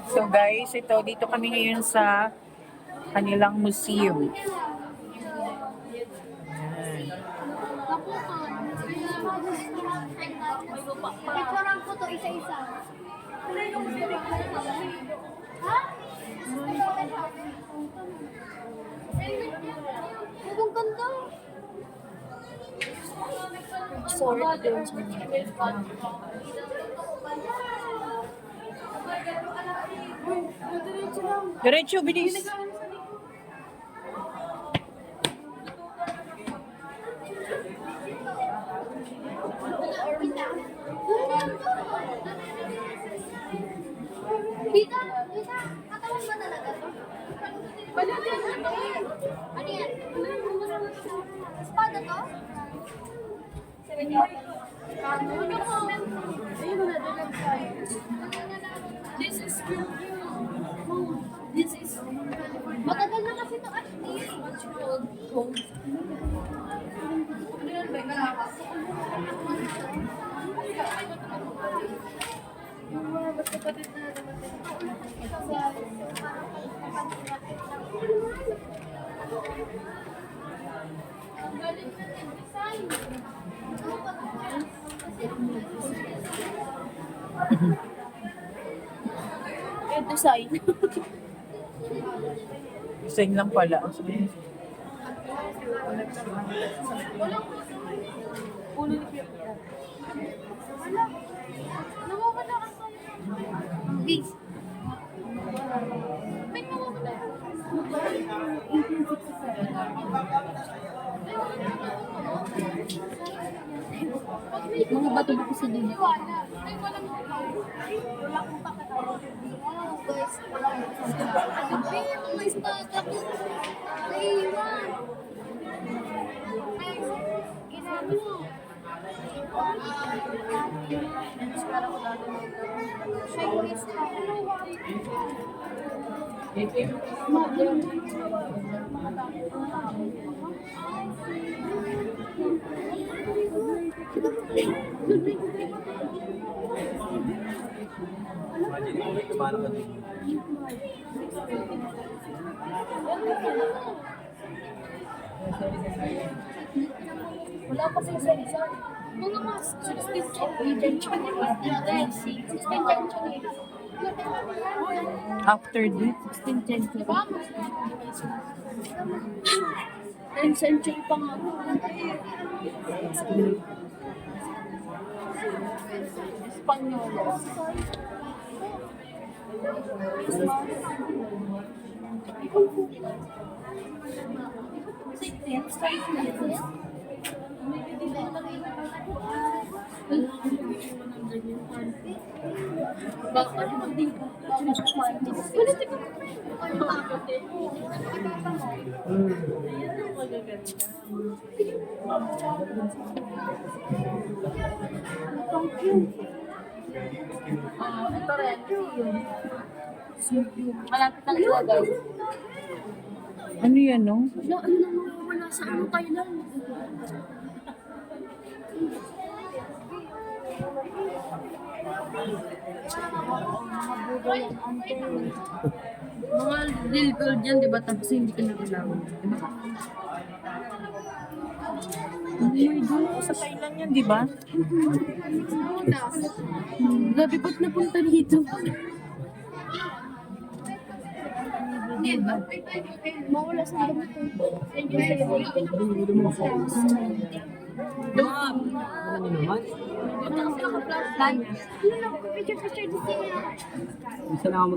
So guys, dito kami ngayon sa kanilang museum. Picturean ko to isa-isa. Ha? Ang ganda. Sorry. Diretso, bilis. Dita, katawan ba talaga to? Ano yan? Espada to? This is Matagal na kasi to actually. gold. Yung mga kapatid na Ang galing na yung design. design. Design lang pala. Ulo ni Pierre. Wala. Nawawala ka sa base. May nawawala. Mga bato ba kasi din? Wala. Ay, walang wala kong pakatawa. Wow, guys. Sabi, mga espada ko. Naiwan. Ay, ginano mo. Chinese Wala pa sila sa isa. mga mas 16th century. After this, 16th century. 10th century pa nga. Espanyol. Bakit hindi ko ito rin. Malapit lang ilagay. ano yan, no? Ano nang wala sa ano tayo lang. Mga real gold yan, di ba? Tapos hindi ka nakalaman. Di ba? Oh my God, sa Thailand yan, di ba? Grabe, ba't napunta dito? Di ba? mawala sa damit ko. Naka-flashlight. Yun lang, picture-picture di siya. Isa lang ako